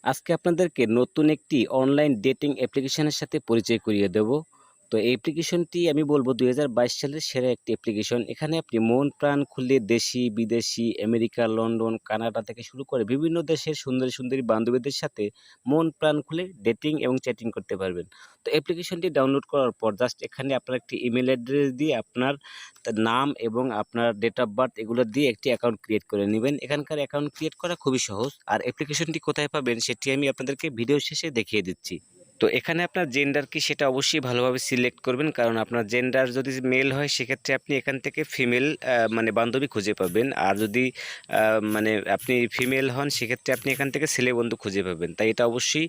আজকে আপনাদেরকে নতুন একটি অনলাইন ডেটিং অ্যাপ্লিকেশনের সাথে পরিচয় করিয়ে দেব। তো এই অ্যাপ্লিকেশনটি আমি বলব ২০২২ সালের সেরা একটি অ্যাপ্লিকেশন। এখানে আপনি মন প্রাণ খুলে দেশি, বিদেশি, আমেরিকা, লন্ডন, কানাডা থেকে শুরু করে বিভিন্ন দেশের সুন্দরী, সুন্দরী বান্ধবীদের সাথে মন প্রাণ খুলে ডেটিং এবং চ্যাটিং করতে পারবেন। তো অ্যাপ্লিকেশনটি ডাউনলোড করার পর জাস্ট এখানে আপনার একটি ইমেইল অ্যাড্রেস দিয়ে আপনার নাম এবং আপনার ডেট অফ বার্থ এগুলো দিয়ে একটি অ্যাকাউন্ট ক্রিয়েট করে নিবেন। এখানকার অ্যাকাউন্ট ক্রিয়েট করা খুবই সহজ। আর অ্যাপ্লিকেশনটি কোথায় পাবেন সেটি আমি আপনাদেরকে ভিডিও শেষে দেখিয়ে দিচ্ছি। তো এখানে আপনার জেন্ডার কি সেটা অবশ্যই ভালোভাবে সিলেক্ট করবেন, কারণ আপনার জেন্ডার যদি মেল হয় সেক্ষেত্রে আপনি এখান থেকে ফিমেল মানে বান্ধবী খুঁজে পাবেন। আর যদি মানে আপনি ফিমেল হন সেক্ষেত্রে আপনি এখান থেকে ছেলে বন্ধু খুঁজে পাবেন। তাই এটা অবশ্যই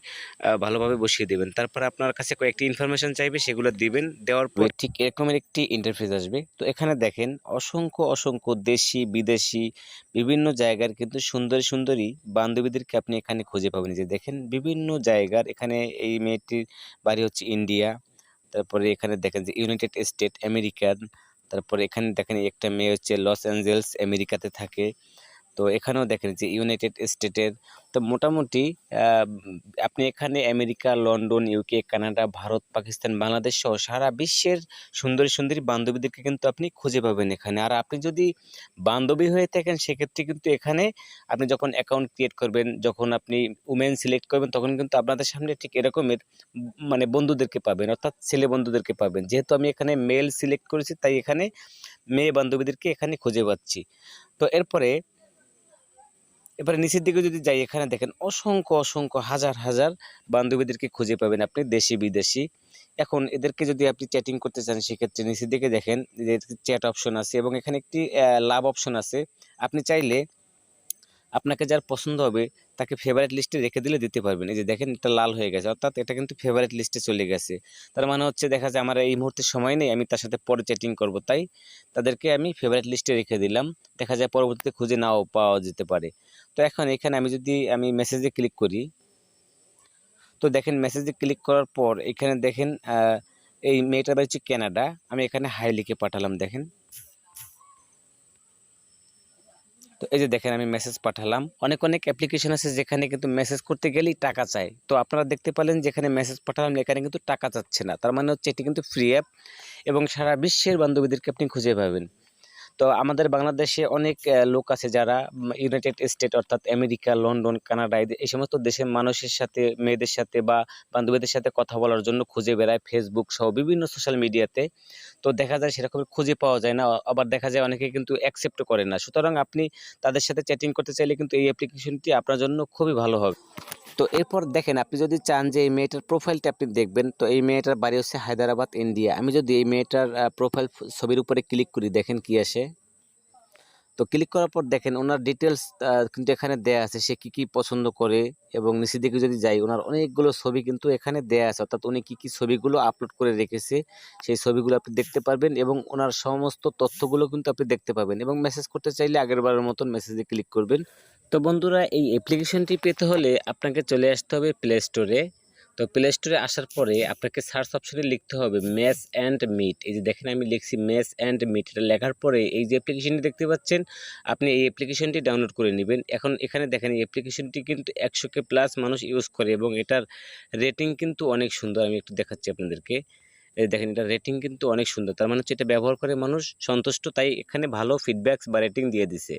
ভালোভাবে বসিয়ে দেবেন। তারপর আপনার কাছে কয়েকটি ইনফরমেশন চাইবে, সেগুলো দিবেন। দেওয়ার পর ঠিক এরকমের একটি ইন্টারফেস আসবে। তো এখানে দেখেন অসংখ্য অসংখ্য দেশি বিদেশি বিভিন্ন জায়গার কিন্তু সুন্দরী সুন্দরী বান্ধবীদেরকে আপনি এখানে খুঁজে পাবেন। যে দেখেন বিভিন্ন জায়গার, এখানে এই মেয়েটির বাড়ি হচ্ছে ইন্ডিয়া, তারপরে এখানে দেখেন যে ইউনাইটেড স্টেট আমেরিকান, তারপরে এখানে দেখেন একটা মেয়ে হচ্ছে লস অ্যাঞ্জেলস আমেরিকাতে থাকে। তো এখানেও দেখেন যে ইউনাইটেড স্টেটের। তো মোটামুটি আপনি এখানে America, London, UK, Canada, Bharat, Pakistan, Bangladesh সহ সারা বিশ্বের সুন্দরী সুন্দরী বান্ধবীদেরকে কিন্তু আপনি খুঁজে পাবেন এখানে। আর আপনি যদি বান্ধবী হয়ে থাকেন সেক্ষেত্রে কিন্তু এখানে আপনি যখন অ্যাকাউন্ট ক্রিয়েট করবেন, যখন আপনি উমেন সিলেক্ট করবেন, তখন কিন্তু আপনাদের সামনে ঠিক এরকমের মানে বন্ধুদেরকে পাবেন, অর্থাৎ ছেলে বন্ধুদেরকে পাবেন। যেহেতু আমি এখানে মেল সিলেক্ট করেছি তাই এখানে মেয়ে বান্ধবীদেরকে এখানে খুঁজে পাচ্ছি। তো এবারে নিচের দিকে যদি যাই, এখানে দেখেন অসংখ্য অসংখ্য হাজার হাজার বান্ধবীদেরকে খুঁজে পাবেন আপনি দেশি বিদেশি। এখন এদেরকে যদি আপনি চ্যাটিং করতে চান সেক্ষেত্রে নিচের দিকে দেখেন যে চ্যাট অপশন আছে এবং এখানে একটি লাভ অপশন আছে। আপনি চাইলে আপনাকে যার পছন্দ হবে তাকে ফেভারিট লিস্টে রেখে দিলে দিতে পারবেন। এই যে দেখেন এটা লাল হয়ে গেছে, অর্থাৎ এটা কিন্তু ফেভারিট লিস্টে চলে গেছে। তার মানে হচ্ছে দেখা যায় আমার এই মুহূর্তে সময় নেই, আমি তার সাথে পরে চ্যাটিং করব, তাই তাদেরকে আমি ফেভারিট লিস্টে রেখে দিলাম। দেখা যায় পরবর্তীতে খুঁজে নাও পাওয়া যেতে পারে। তো এখন এখানে আমি যদি মেসেজে ক্লিক করি, তো দেখেন মেসেজে ক্লিক করার পর এখানে দেখেন এই মেয়েটার বাড়ি হচ্ছে কানাডা। আমি এখানে হাই লিখে পাঠালাম। দেখেন, তো এই যে দেখেন আমি মেসেজ পাঠালাম। অনেক অনেক অ্যাপ্লিকেশন আছে যেখানে কিন্তু মেসেজ করতে গেলেই টাকা চায়। তো আপনারা দেখতে পেলেন যেখানে মেসেজ পাঠালাম এখানে কিন্তু টাকা চাচ্ছে না। তার মানে হচ্ছে এটি কিন্তু ফ্রি অ্যাপ এবং সারা বিশ্বের বান্ধবীদেরকে আপনি খুঁজে পাবেন। তো আমাদের বাংলাদেশে অনেক লোক আছে যারা ইউনাইটেড স্টেট অর্থাৎ আমেরিকা, লন্ডন, কানাডা এই সমস্ত দেশের মানুষের সাথে, মেয়েদের সাথে বা বান্ধবীদের সাথে কথা বলার জন্য খুঁজে বেড়ায় ফেসবুক সহ বিভিন্ন সোশ্যাল মিডিয়াতে। তো দেখা যায় সেরকম খুঁজে পাওয়া যায় না, আবার দেখা যায় অনেকে কিন্তু অ্যাকসেপ্ট করে না। সুতরাং আপনি তাদের সাথে চ্যাটিং করতে চাইলে কিন্তু এই অ্যাপ্লিকেশনটি আপনার জন্য খুবই ভালো হবে। তো এরপর দেখেন আপনি যদি চান যে এই মেয়েটার প্রোফাইলটা আপনি দেখবেন, তো এই মেয়েটার বাড়ি হচ্ছে হায়দ্রাবাদ, ইন্ডিয়া। আমি যদি এই মেয়েটার প্রোফাইল ছবির উপরে ক্লিক করি, দেখেন কি আসে। তো ক্লিক করার পর দেখেন ওনার ডিটেলস কিন্তু এখানে দেয়া আছে, সে কি কি পছন্দ করে। এবং নিচের দিকে যদি যাই, ওনার অনেকগুলো ছবি কিন্তু এখানে দেয়া আছে, অর্থাৎ উনি কি কি ছবিগুলো আপলোড করে রেখেছে সেই ছবিগুলো আপনি দেখতে পারবেন এবং ওনার সমস্ত তথ্যগুলো কিন্তু আপনি দেখতে পাবেন। এবং মেসেজ করতে চাইলে আগেরবারের মতন মেসেজে ক্লিক করবেন। তো বন্ধুরা, এই অ্যাপ্লিকেশনটি পেতে হলে আপনাকে চলে আসতে হবে প্লে স্টোরে। তো প্লে স্টোরে আসার পরে আপনাকে সার্চ অপশনে লিখতে হবে ম্যাচ অ্যান্ড মিট। এই যে দেখেন আমি লিখছি ম্যাচ অ্যান্ড মিট। এটা লেখার পরে এই যে অ্যাপ্লিকেশনটি দেখতে পাচ্ছেন, আপনি এই অ্যাপ্লিকেশনটি ডাউনলোড করে নেবেন। এখন এখানে দেখেন এই অ্যাপ্লিকেশনটি কিন্তু 100K প্লাস মানুষ ইউজ করে এবং এটার রেটিং কিন্তু অনেক সুন্দর। আমি একটু দেখাচ্ছি আপনাদেরকে। এই দেখেন এটা রেটিং কিন্তু অনেক সুন্দর, তার মানে হচ্ছে এটা ব্যবহার করে মানুষ সন্তুষ্ট, তাই এখানে ভালো ফিডব্যাকস বা রেটিং দিয়ে দিছে।